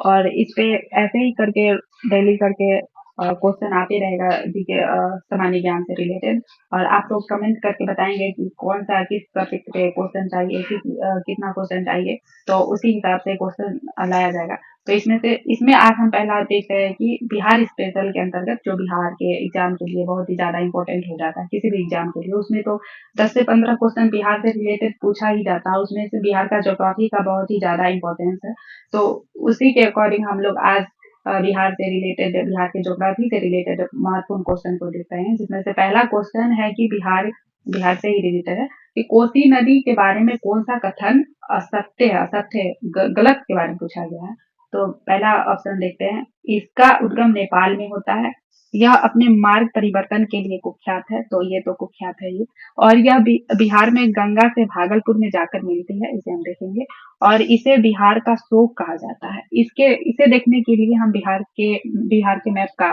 और इस पे ऐसे ही करके डेली करके क्वेश्चन आते रहेगा जीके सामान्य ज्ञान से रिलेटेड। और आप लोग कमेंट करके बताएंगे कि कौन सा किस टॉपिक पे क्वेश्चन चाहिए, कितना क्वेश्चन चाहिए, तो उसी हिसाब से क्वेश्चन लाया जाएगा। तो इसमें आज हम पहला देख रहे हैं कि बिहार स्पेशल के अंतर्गत जो बिहार के एग्जाम के लिए बहुत ही ज्यादा इंपॉर्टेंट हो जाता है किसी भी एग्जाम के लिए, उसमें तो 10 से 15 क्वेश्चन बिहार से रिलेटेड पूछा ही जाता है। उसमें से बिहार का ज्योग्राफी का बहुत ही ज्यादा इंपॉर्टेंस है। तो उसी के अकॉर्डिंग हम लोग आज बिहार से रिलेटेड, बिहार के ज्योग्राफी से रिलेटेड महत्वपूर्ण क्वेश्चन को देख रहे हैं, जिसमें से पहला क्वेश्चन है कि बिहार बिहार से ही रिलेटेड है कि कोसी नदी के बारे में कौन सा कथन असत्य है, गलत के बारे में पूछा गया है। तो पहला ऑप्शन देखते हैं, इसका उद्गम नेपाल में होता है, यह अपने मार्ग परिवर्तन के लिए कुख्यात है, तो ये तो कुख्यात है ये। और यह बिहार में गंगा से भागलपुर में जाकर मिलती है, इसे हम देखेंगे। और इसे बिहार का शोक कहा जाता है। इसे देखने के लिए हम बिहार के मैप का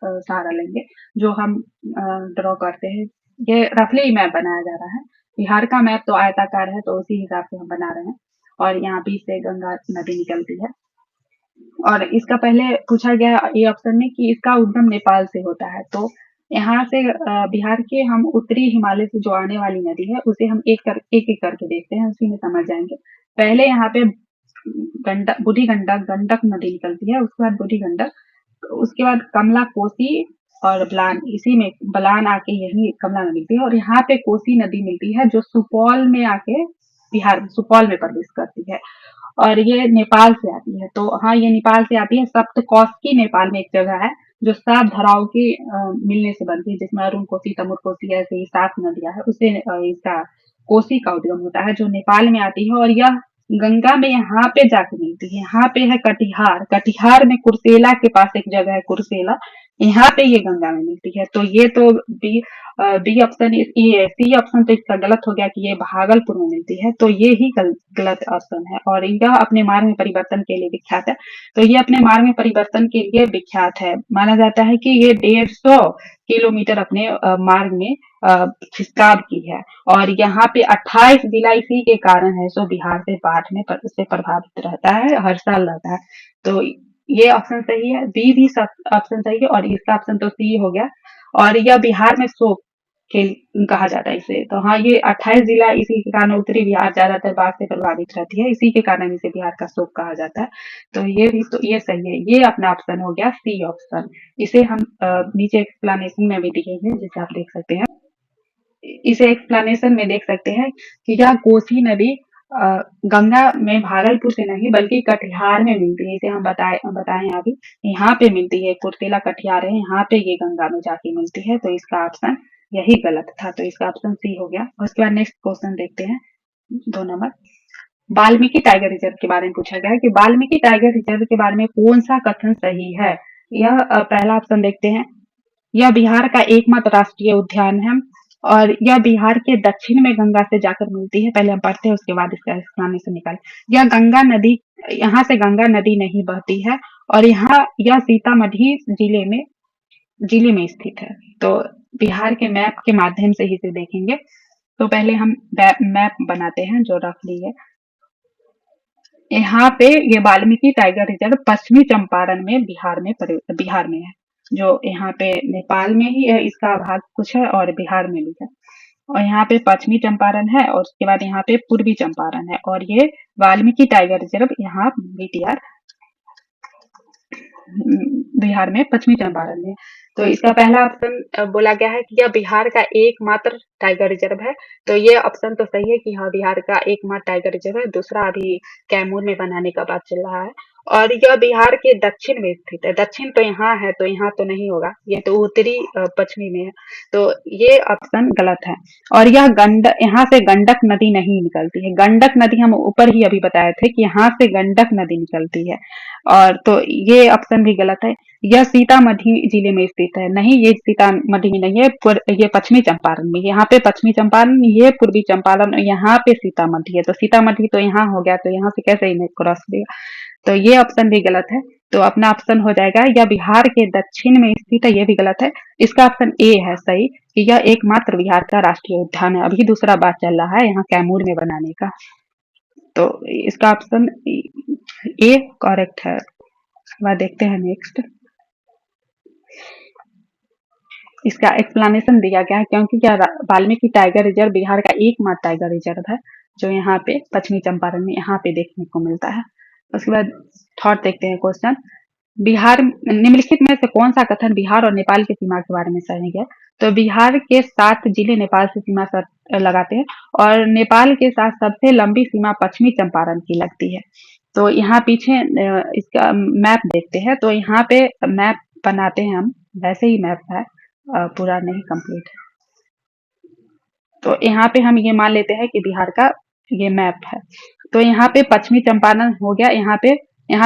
सहारा लेंगे, जो हम ड्रॉ करते हैं। ये रफली मैप बनाया जा रहा है। बिहार का मैप तो आयताकार है, तो उसी हिसाब से हम बना रहे हैं। और यहाँ बीच से गंगा नदी निकलती है। और इसका पहले पूछा गया ये ऑप्शन में कि इसका उद्गम नेपाल से होता है। तो यहाँ से बिहार के हम उत्तरी हिमालय से जो आने वाली नदी है, उसे हम एक एक करके देखते हैं, उसी में समझ जाएंगे। पहले यहाँ पे गंडक, बूढ़ी गंडक, गंडक नदी निकलती है, उसके बाद बूढ़ी गंडक, उसके बाद कमला, कोसी और बलान, इसी में बलान आके यही कमला नदी मिलती है। और यहाँ पे कोसी नदी मिलती है, जो सुपौल में आके सुपौल में प्रवेश करती है। और ये नेपाल से आती है। तो हाँ, ये नेपाल से आती है। सप्तकोशी नेपाल में एक जगह है, जो 7 धराओं के मिलने से बनती है, जिसमें अरुण कोसी, तमुर कोसी, ऐसे ही 7 नदियां है। उससे इसका कोसी का उद्गम होता है, जो नेपाल में आती है। और यह गंगा में यहाँ पे जाके मिलती है। यहाँ पे है कटिहार, कटिहार में कुर्सेला के पास एक जगह है, कुर्सेला, यहाँ पे ये गंगा में मिलती है। तो ये तो बी बी ऑप्शन, ये सी ऑप्शन तो इसका गलत हो गया कि ये भागलपुर में मिलती है। तो ये ही गलत ऑप्शन है। और यह अपने मार्ग में परिवर्तन के लिए विख्यात है। तो ये अपने मार्ग में परिवर्तन के लिए विख्यात है। माना जाता है कि ये 150 किलोमीटर अपने मार्ग में खिसकाव की है। और यहाँ पे 28 जिला इसी के कारण है, सो बिहार से बाढ़ में से प्रभावित रहता है, हर साल रहता है। तो ये ऑप्शन सही है, बी भी ऑप्शन सही है। और इसका ऑप्शन तो सी हो गया। और यह बिहार में शोक खेल कहा जाता है इसे। तो हाँ, ये 28 जिला इसी के कारण, उत्तरी बिहार ज्यादातर बाढ़ से प्रभावित रहती है, इसी के कारण इसे बिहार का शोक कहा जाता है। तो ये भी तो ये सही है, ये अपना ऑप्शन हो गया सी ऑप्शन। इसे हम नीचे एक्सप्लेनेशन में भी दिखेंगे, जिसे आप देख सकते हैं। इसे एक्सप्लेनेशन में देख सकते हैं कि यह कोसी नदी अ, गंगा में भागलपुर से नहीं बल्कि कटिहार में मिलती है। इसे हम बताएं अभी, यहाँ पे मिलती है, कुर्सेला कटिहार है, यहाँ पे ये गंगा में जाके मिलती है। तो इसका ऑप्शन यही गलत था, तो इसका ऑप्शन सी हो गया। उसके बाद नेक्स्ट क्वेश्चन देखते हैं, 2 नंबर। वाल्मीकि टाइगर रिजर्व के बारे में पूछा गया है कि वाल्मीकि टाइगर रिजर्व के बारे में कौन सा कथन सही है। यह पहला ऑप्शन देखते हैं, यह बिहार का एकमात्र राष्ट्रीय उद्यान है, और यह बिहार के दक्षिण में गंगा से जाकर मिलती है। पहले हम पढ़ते हैं, उसके बाद इसका एक्सप्लेनेशन निकाल। यह गंगा नदी, यहाँ से गंगा नदी नहीं बहती है। और यह सीतामढ़ी जिले में स्थित है। तो बिहार के मैप के माध्यम से ही इसे देखेंगे। तो पहले हम मैप बनाते हैं, जो रफली है। यहाँ पे ये वाल्मीकि टाइगर रिजर्व पश्चिमी चंपारण में बिहार में है, जो यहाँ पे नेपाल में ही है, इसका भाग कुछ है, और बिहार में भी है। और यहाँ पे पश्चिमी चंपारण है, और उसके बाद यहाँ पे पूर्वी चंपारण है। और ये वाल्मीकि टाइगर रिजर्व यहाँ बिहार में पश्चिमी चंपारण में। तो इसका पहला ऑप्शन बोला गया है कि यह बिहार का एकमात्र टाइगर रिजर्व है। तो ये ऑप्शन तो सही है कि हाँ, बिहार का एकमात्र टाइगर रिजर्व है। दूसरा अभी कैमूर में बनाने का बात चल रहा है। और यह बिहार के दक्षिण में स्थित है। दक्षिण तो यहाँ है, तो यहाँ तो नहीं होगा, ये तो उत्तरी पश्चिमी में है। तो ये ऑप्शन गलत है। और यहाँ से गंडक नदी नहीं निकलती है। गंडक नदी हम ऊपर ही अभी बताए थे कि यहाँ से गंडक नदी निकलती है। और तो ये ऑप्शन भी गलत है। यह सीतामढ़ी जिले में स्थित है। नहीं, ये सीतामढ़ी में नहीं है, ये पश्चिमी चंपारण में। यहाँ पे पश्चिमी चंपारण, ये पूर्वी चंपारण, यहाँ पे सीतामढ़ी है। तो सीतामढ़ी तो यहाँ हो गया, तो यहाँ से कैसे इन्हें क्रॉस देगा। तो ये ऑप्शन भी गलत है। तो अपना ऑप्शन हो जाएगा, यह बिहार के दक्षिण में स्थित है, ये भी गलत है। इसका ऑप्शन ए है सही, कि यह एकमात्र बिहार का राष्ट्रीय उद्यान है। अभी दूसरा बात चल रहा है यहाँ कैमूर में बनाने का। तो इसका ऑप्शन ए करेक्ट है। उसके बाद देखते हैं नेक्स्ट। इसका एक्सप्लेनेशन दिया गया है, क्योंकि क्या वाल्मीकि टाइगर रिजर्व बिहार का एकमात्र टाइगर रिजर्व है जो यहाँ पे पश्चिमी चंपारण में यहाँ पे देखने को मिलता है। उसके बाद थर्ड देखते हैं क्वेश्चन। बिहार निम्नलिखित में से कौन सा कथन बिहार और नेपाल की सीमा के बारे में सही है? तो बिहार के 7 जिले नेपाल से सीमा लगाते हैं और नेपाल के साथ सबसे लंबी सीमा पश्चिमी चंपारण की लगती है। तो यहाँ पीछे इसका मैप देखते हैं, तो यहाँ पे मैप बनाते हैं हम, वैसे ही मैप है, पूरा नहीं कंप्लीट है। तो यहाँ पे हम ये मान लेते हैं कि बिहार का ये मैप है। तो यहाँ पे पश्चिमी चंपारण हो गया, यहाँ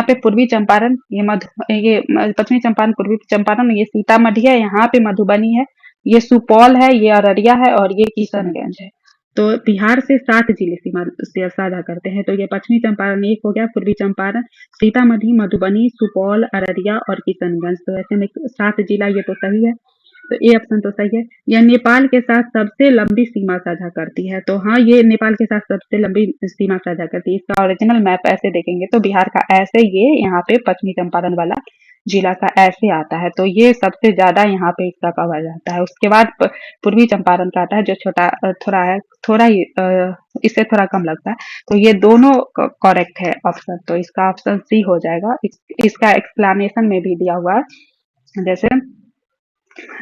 पे पूर्वी चंपारण, ये पश्चिमी चंपारण, पूर्वी चंपारण, ये सीतामढ़ी है, यहाँ पे मधुबनी है, ये सुपौल है, ये अररिया है और ये किशनगंज है। तो बिहार से 7 जिले सीमा से साझा करते हैं। तो ये पश्चिमी चंपारण एक हो गया, पूर्वी चंपारण, सीतामढ़ी, मधुबनी, सुपौल, अररिया और किशनगंज। तो ऐसे में 7 जिला, ये तो सही है। तो ए ऑप्शन तो सही है। यह नेपाल के साथ सबसे लंबी सीमा साझा करती है। तो हाँ, ये नेपाल के साथ सबसे लंबी सीमा साझा करती है। इसका ओरिजिनल मैप ऐसे देखेंगे तो बिहार का ऐसे, ये यहाँ पे पश्चिमी चंपारण वाला जिला का ऐसे आता है। तो ये सबसे ज्यादा यहाँ पे इसका कवर आता है। उसके बाद पूर्वी चंपारण का आता है, जो छोटा थोड़ा है, थोड़ा ही इससे थोड़ा कम लगता है। तो ये दोनों करेक्ट है ऑप्शन। तो इसका ऑप्शन सी हो जाएगा। इसका एक्सप्लेनेशन में भी दिया हुआ है। जैसे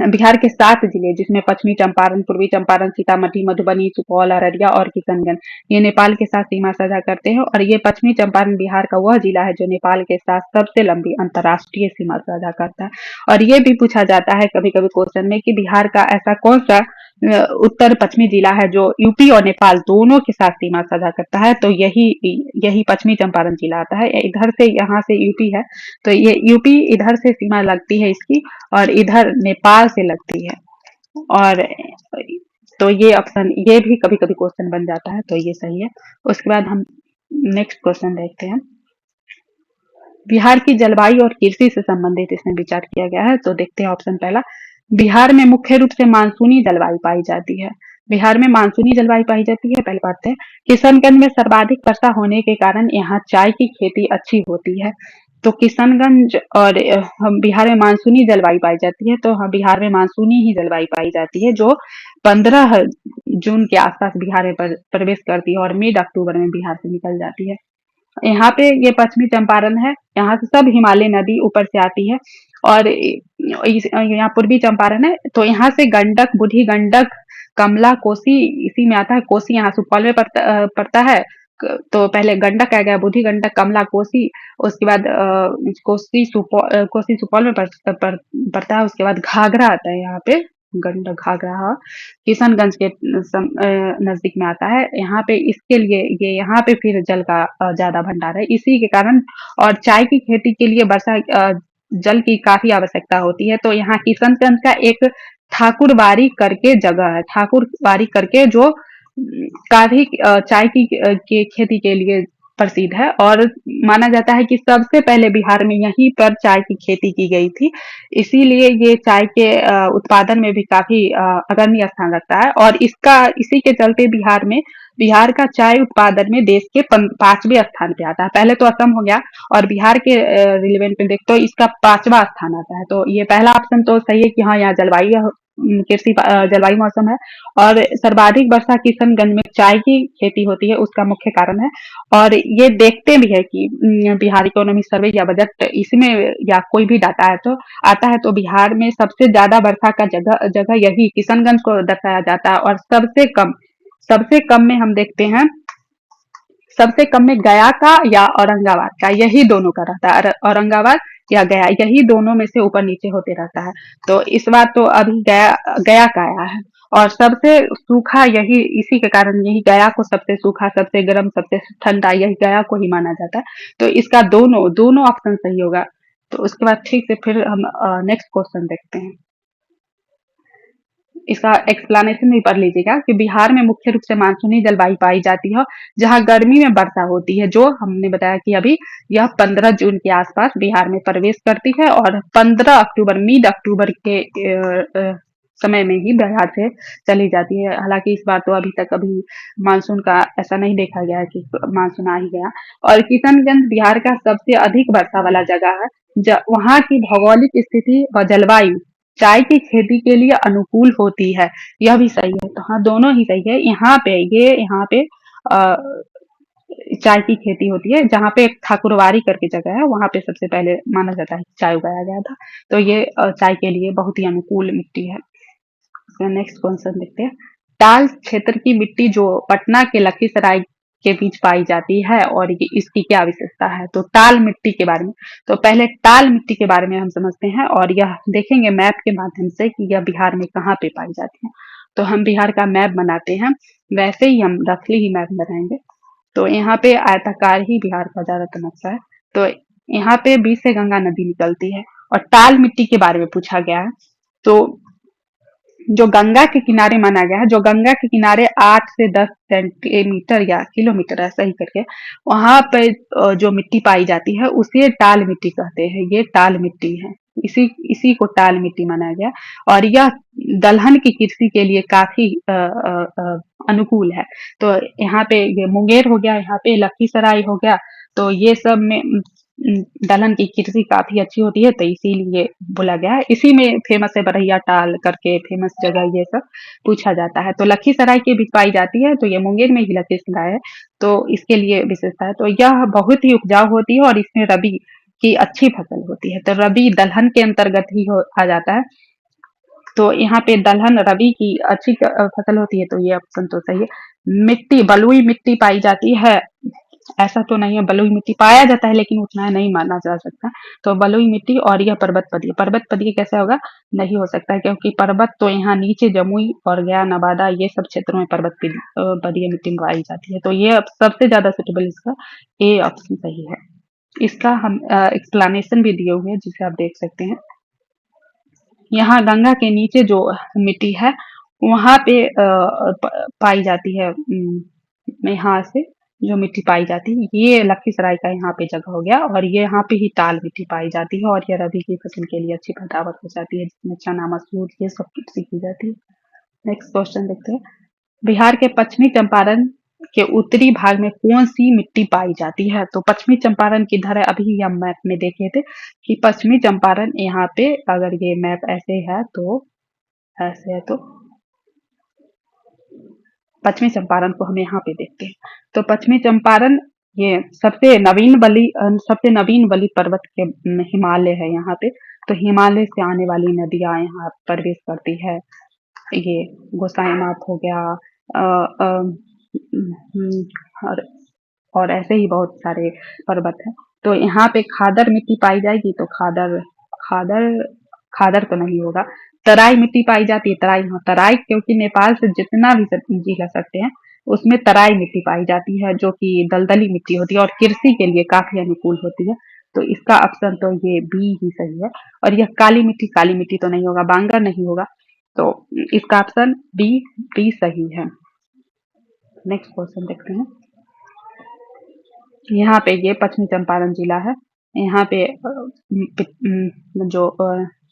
बिहार के 7 जिले, जिसमें पश्चिमी चंपारण, पूर्वी चंपारण, सीतामढ़ी, मधुबनी, सुपौल, अररिया और किशनगंज, ये नेपाल के साथ सीमा साझा करते हैं। और ये पश्चिमी चंपारण बिहार का वह जिला है जो नेपाल के साथ सबसे लंबी अंतर्राष्ट्रीय सीमा साझा करता है। और ये भी पूछा जाता है कभी कभी क्वेश्चन में कि बिहार का ऐसा कौन सा उत्तर पश्चिमी जिला है जो यूपी और नेपाल दोनों के साथ सीमा साझा करता है? तो यही पश्चिमी चंपारण जिला आता है। इधर से, यहाँ से यूपी है, तो ये यूपी इधर से सीमा लगती है इसकी, और इधर नेपाल से लगती है। और तो ये ऑप्शन, ये भी कभी कभी क्वेश्चन बन जाता है, तो ये सही है। उसके बाद हम नेक्स्ट क्वेश्चन देखते हैं। बिहार की जलवायु और कृषि से संबंधित इसमें विचार किया गया है। तो देखते हैं ऑप्शन पहला। बिहार में मुख्य रूप से मानसूनी जलवायु पाई जाती है। बिहार में मानसूनी जलवायु पाई जाती है, पहली बात है। किशनगंज में सर्वाधिक वर्षा होने के कारण यहाँ चाय की खेती अच्छी होती है। तो किशनगंज और बिहार में मानसूनी जलवायु पाई जाती है। तो हाँ, बिहार में मानसूनी ही जलवायु पाई जाती है, जो 15 जून के आसपास बिहार में प्रवेश करती है और मिड अक्टूबर में बिहार से निकल जाती है। यहाँ पे ये पश्चिमी चंपारण है, यहाँ से सब हिमालय नदी ऊपर से आती है। और यहाँ पूर्वी चंपारण है, तो यहाँ से गंडक, बूढ़ी गंडक, कमला, कोसी इसी में आता है। कोसी यहाँ सुपौल में पड़ता है। तो पहले गंडक आ गया, बूढ़ी गंडक, कमला, कोसी। उसके बाद कोसी सुपौल में पड़ता है। उसके बाद घाघरा आता है यहाँ पे, गंडक, घाघरा किशनगंज के नजदीक में आता है। यहाँ पे इसके लिए ये यहाँ पे फिर जल का ज्यादा भंडार है, इसी के कारण। और चाय की खेती के लिए वर्षा जल की काफी आवश्यकता होती है। तो यहाँ किशनगंज का एक ठाकुरबाड़ी करके जगह है, ठाकुरबाड़ी करके, जो काफी चाय की खेती के लिए प्रसिद्ध है। और माना जाता है कि सबसे पहले बिहार में यहीं पर चाय की खेती की गई थी। इसीलिए ये चाय के उत्पादन में भी काफी अग्रणी स्थान रखता है। और इसी के चलते बिहार का चाय उत्पादन में देश के 5वें स्थान पे आता है। पहले तो असम हो गया, और बिहार के रिलेवेंट में देख तो इसका 5वां स्थान आता है। तो ये पहला ऑप्शन तो सही है कि हाँ, यहाँ जलवायु मौसम है। और सर्वाधिक वर्षा किशनगंज में चाय की खेती होती है, उसका मुख्य कारण है। और ये देखते भी है कि बिहार इकोनॉमी सर्वे या बजट, इसमें या कोई भी डाटा है तो आता है, तो बिहार में सबसे ज्यादा वर्षा का जगह यही किशनगंज को दर्शाया जाता है। और सबसे कम में हम देखते हैं, सबसे कम में गया का या औरंगाबाद का, यही दोनों का रहता है। औरंगाबाद या गया, यही दोनों में से ऊपर नीचे होते रहता है। तो इस बार तो अभी गया का आया है। और सबसे सूखा यही, इसी के कारण यही गया को सबसे सूखा, सबसे गर्म, सबसे ठंडा, यही गया को ही माना जाता है। तो इसका दोनों ऑप्शन सही होगा। तो उसके बाद ठीक से फिर हम नेक्स्ट क्वेश्चन देखते हैं। इसका एक्सप्लेनेशन भी पढ़ लीजिएगा कि बिहार में मुख्य रूप से मानसूनी जलवायु पाई जाती है, जहां गर्मी में वर्षा होती है, जो हमने बताया कि अभी यह 15 जून के आसपास बिहार में प्रवेश करती है। और 15 अक्टूबर, मिड अक्टूबर के समय में ही बिहार से चली जाती है। हालांकि इस बार तो अभी तक अभी मानसून का ऐसा नहीं देखा गया है कि मानसून आ ही गया। और किशनगंज बिहार का सबसे अधिक वर्षा वाला जगह है। वहाँ की भौगोलिक स्थिति व जलवायु चाय की खेती के लिए अनुकूल होती है। यह भी सही है, तो हाँ दोनों ही सही है। यहाँ पे अ, चाय की खेती होती है। जहाँ पे एक ठाकुरवाड़ी करके जगह है, वहाँ पे सबसे पहले माना जाता है कि चाय उगाया गया था। तो ये चाय के लिए बहुत ही अनुकूल मिट्टी है। नेक्स्ट क्वेश्चन देखते हैं। टाल क्षेत्र की मिट्टी जो पटना के लखीसराय के बीच पाई जाती है और ये इसकी क्या विशेषता है। तो टाल मिट्टी के बारे में, तो पहले टाल मिट्टी के बारे में हम समझते हैं और यह देखेंगे मैप के माध्यम से कि यह बिहार में कहाँ पे पाई जाती है। तो हम बिहार का मैप बनाते हैं, वैसे ही हम रफली ही मैप बनाएंगे। तो यहाँ पे आयताकार ही बिहार का ज्यादातर नक्शा है। तो यहाँ पे बीच से गंगा नदी निकलती है और टाल मिट्टी के बारे में पूछा गया है। तो जो गंगा के किनारे माना गया है, जो गंगा के किनारे 8 से 10 सेंटीमीटर या किलोमीटर ऐसा ही करके वहां पे जो मिट्टी पाई जाती है उसे टाल मिट्टी कहते हैं। ये टाल मिट्टी है, इसी इसी को टाल मिट्टी माना गया। और यह दलहन की कृषि के लिए काफी अनुकूल है। तो यहाँ पे ये मुंगेर हो गया, यहाँ पे लखीसराय हो गया। तो ये सब में दलहन की कृषि काफी अच्छी होती है, तो इसीलिए बोला गया है। इसी में फेमस है बरहिया टाल करके फेमस जगह, ये सब पूछा जाता है। तो लखीसराय के बीच पाई जाती है, तो ये मुंगेर में ही लखीसराय है, तो इसके लिए विशेषता है। तो यह बहुत ही उपजाऊ होती है और इसमें रबी की अच्छी फसल होती है। तो रबी दलहन के अंतर्गत ही आ जाता है। तो यहाँ पे दलहन रबी की अच्छी फसल होती है, तो ये ऑप्शन तो सही है। मिट्टी बलुई मिट्टी पाई जाती है, ऐसा तो नहीं है, बलुई मिट्टी पाया जाता है लेकिन उतना नहीं माना जा सकता। तो बलुई मिट्टी और यह पर्वत पदीय कैसे होगा, नहीं हो सकता है, क्योंकि पर्वत तो यहाँ नीचे जमुई और गया नवादा ये सब क्षेत्रों में पदीय मिट्टी पाई जाती है। तो ये अब सबसे ज्यादा सुटेबल इसका ए ऑप्शन सही है। इसका हम एक्सप्लेनेशन भी दिए हुए हैं जिसे आप देख सकते हैं। यहाँ गंगा के नीचे जो मिट्टी है वहां पे पाई जाती है। यहाँ से जो मिट्टी पाई जाती है ये लखीसराय का यहाँ पे जगह हो गया और ये यहाँ पे ही टाल मिट्टी पाई जाती है और ये रबी की फसल के लिए अच्छी पैदावार हो जाती है, जिसमें चना मसूर ये सब कृषि की जाती है। नेक्स्ट क्वेश्चन देखते हैं। बिहार के पश्चिमी चंपारण के उत्तरी भाग में कौन सी मिट्टी पाई जाती है। तो पश्चिमी चंपारण किधर है, अभी हम मैप में देखे थे कि पश्चिमी चंपारण यहाँ पे, अगर ये मैप ऐसे है तो ऐसे है, तो पश्चिमी चंपारण को हम यहाँ पे देखते हैं। तो पश्चिमी चंपारण ये सबसे नवीन बली पर्वत के हिमालय है यहाँ पे। तो हिमालय से आने वाली नदियां यहाँ प्रवेश करती है। ये गोसाईनाथ हो गया, अ, अ, और ऐसे ही बहुत सारे पर्वत हैं। तो यहाँ पे खादर मिट्टी पाई जाएगी, तो खादर खादर खादर तो नहीं होगा। तराई मिट्टी पाई जाती है, तराई, हाँ तराई, क्योंकि नेपाल से जितना भी जिला सकते हैं उसमें तराई मिट्टी पाई जाती है जो कि दलदली मिट्टी होती है और कृषि के लिए काफी अनुकूल होती है। तो इसका ऑप्शन तो ये बी ही सही है। और यह काली मिट्टी तो नहीं होगा, बांगर नहीं होगा। तो इसका ऑप्शन बी बी सही है। नेक्स्ट क्वेश्चन देखते हैं। यहाँ पे ये पश्चिमी चंपारण जिला है। यहाँ पे जो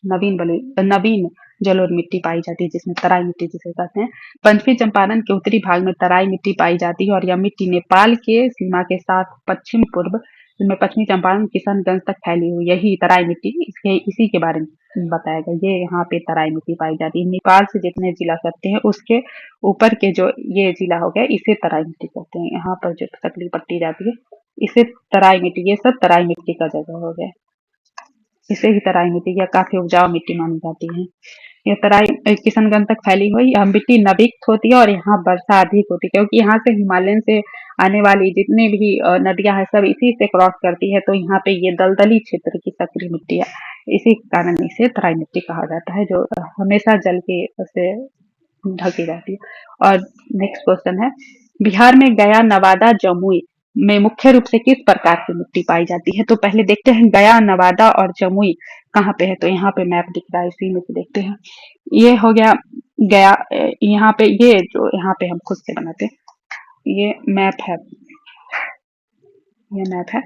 नवीन जलोढ़ मिट्टी पाई जाती है जिसमें तराई मिट्टी जिसे कहते हैं। पश्चिमी चंपारण के उत्तरी भाग में तराई मिट्टी पाई जाती है और यह मिट्टी नेपाल के सीमा के साथ पश्चिम पूर्व में पश्चिमी चंपारण किशनगंज तक फैली हुई यही तराई मिट्टी इसी के बारे में बताया गया। ये यहाँ पे तराई मिट्टी पाई जाती है। नेपाल से जितने जिला सकते हैं उसके ऊपर के जो ये जिला हो गया इसे तराई मिट्टी कहते हैं। यहाँ पर जो तकली पट्टी जाती है इसे तराई मिट्टी, ये सब तराई मिट्टी का जगह हो गया। इसे ही तराई मिट्टी या काफी उपजाऊ मिट्टी मानी जाती है। यह तराई किशनगंज तक फैली हुई यह मिट्टी नभिक्त होती है और यहाँ वर्षा अधिक होती है, क्योंकि यहाँ से हिमालयन से आने वाली जितनी भी नदियां हैं सब इसी से क्रॉस करती है। तो यहाँ पे ये दलदली क्षेत्र की सक्रिय मिट्टी है, इसी कारण इसे तराई मिट्टी कहा जाता है, जो हमेशा जल के से ढकी रहती है। और नेक्स्ट क्वेश्चन है। बिहार में गया, नवादा, जमुई में मुख्य रूप से किस प्रकार की मिट्टी पाई जाती है। तो पहले देखते हैं गया, नवादा और जमुई कहाँ पे है। तो यहाँ पे मैप दिख रहा है, इसी में से देखते हैं। ये हो गया गया, यहाँ पे ये जो यहाँ पे हम खुद से बनाते हैं ये मैप है। ये मैप है।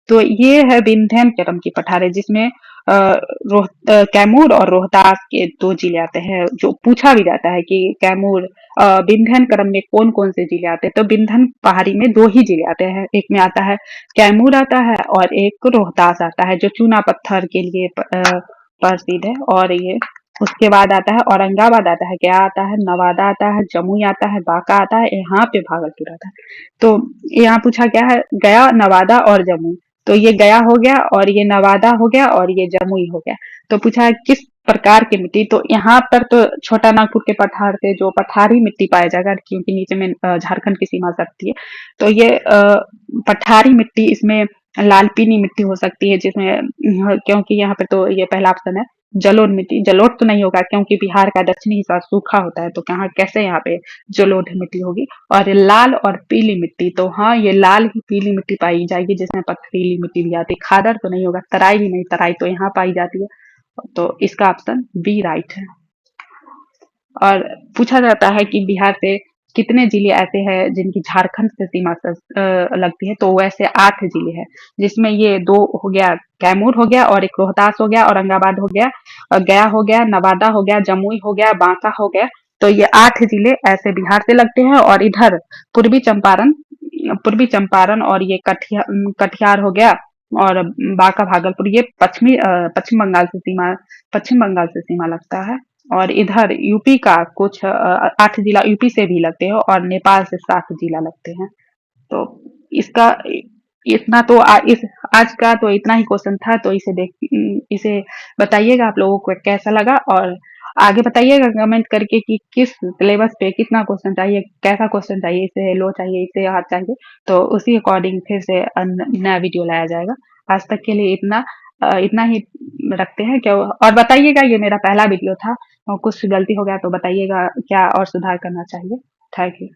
तो ये है विंध्यनगरम की पठार है, जिसमें कैमूर और रोहतास के दो जिले आते हैं। जो पूछा भी जाता है कि कैमूर विंध्यनगरम में कौन कौन से जिले आते हैं, तो विंध्यन पहाड़ी में दो ही जिले आते हैं। एक में आता है कैमूर आता है और एक रोहतास आता है, जो चूना पत्थर के लिए प्रसिद्ध है। और ये उसके बाद आता है औरंगाबाद आता है, गया आता है, नवादा आता है, जमुई आता है, बांका आता है, यहाँ पे भागलपुर आता है। तो यहाँ पूछा क्या है, गया, नवादा और जमुई। तो ये गया हो गया और ये नवादा हो गया और ये जमुई हो गया। तो पूछा है किस प्रकार की मिट्टी, तो यहाँ पर तो छोटा नागपुर के पठार से जो पठारी मिट्टी पाया जाएगा, क्योंकि नीचे में झारखंड की सीमा सटती है। तो ये पठारी मिट्टी, इसमें लाल पीली मिट्टी हो सकती है, जिसमें क्योंकि यहाँ पे तो ये पहला ऑप्शन है। जलोढ़ मिट्टी, जलोढ़ तो नहीं होगा क्योंकि बिहार का दक्षिणी हिस्सा सूखा होता है, तो कहाँ कैसे यहाँ पे जलोढ़ मिट्टी होगी। और लाल और पीली मिट्टी, तो हाँ ये लाल ही पीली मिट्टी पाई जाएगी, जिसमें पथरीली मिट्टी भी आती है। खादर तो नहीं होगा, तराई भी नहीं, तराई तो यहाँ पाई जाती है। तो इसका ऑप्शन बी राइट है। और पूछा जाता है कि बिहार से कितने जिले ऐसे हैं जिनकी झारखंड से सीमा लगती है, तो वैसे 8 जिले हैं, जिसमें ये दो हो गया, कैमूर हो गया और एक रोहतास हो गया, औरंगाबाद हो गया, गया हो गया, नवादा हो गया, जमुई हो गया, बांका हो गया। तो ये 8 जिले ऐसे बिहार से लगते हैं। और इधर पूर्वी चंपारण, पूर्वी चंपारण और ये कटिहार हो गया, और बांका भागलपुर, ये पश्चिम बंगाल से सीमा, पश्चिम बंगाल से सीमा लगता है। और इधर यूपी का कुछ 8 जिला यूपी से भी लगते हैं, और नेपाल से 7 जिला लगते हैं। तो इसका इतना तो इस आज का तो इतना ही क्वेश्चन था। तो इसे बताइएगा आप लोगों को कैसा लगा, और आगे बताइएगा कमेंट करके कि किस सिलेबस पे कितना क्वेश्चन चाहिए, कैसा क्वेश्चन चाहिए, इसे लो चाहिए, इसे हार्ड चाहिए। तो उसी अकॉर्डिंग फिर से नया वीडियो लाया जाएगा। आज तक के लिए इतना ही रखते हैं क्या। और बताइएगा, ये मेरा पहला वीडियो था और कुछ गलती हो गया तो बताइएगा क्या और सुधार करना चाहिए। Thank you.